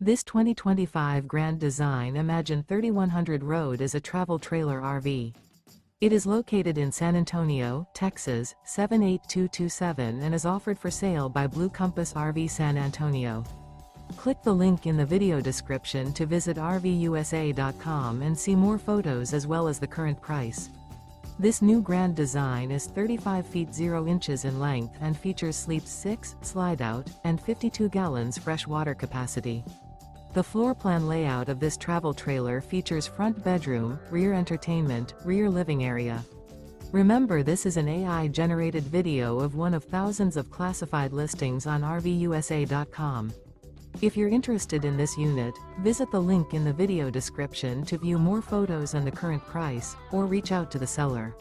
This 2025 Grand Design Imagine 3100 Road is a travel trailer RV. It is located in San Antonio, Texas, 78227 and is offered for sale by Blue Compass RV San Antonio. Click the link in the video description to visit RVUSA.com and see more photos as well as the current price. This new Grand Design is 35 feet 0 inches in length and features sleeps 6, Slideout, and 52 gallons fresh water capacity. The floor plan layout of this travel trailer features front bedroom, rear entertainment, rear living area. Remember, this is an AI-generated video of one of thousands of classified listings on RVUSA.com. If you're interested in this unit, visit the link in the video description to view more photos and the current price, or reach out to the seller.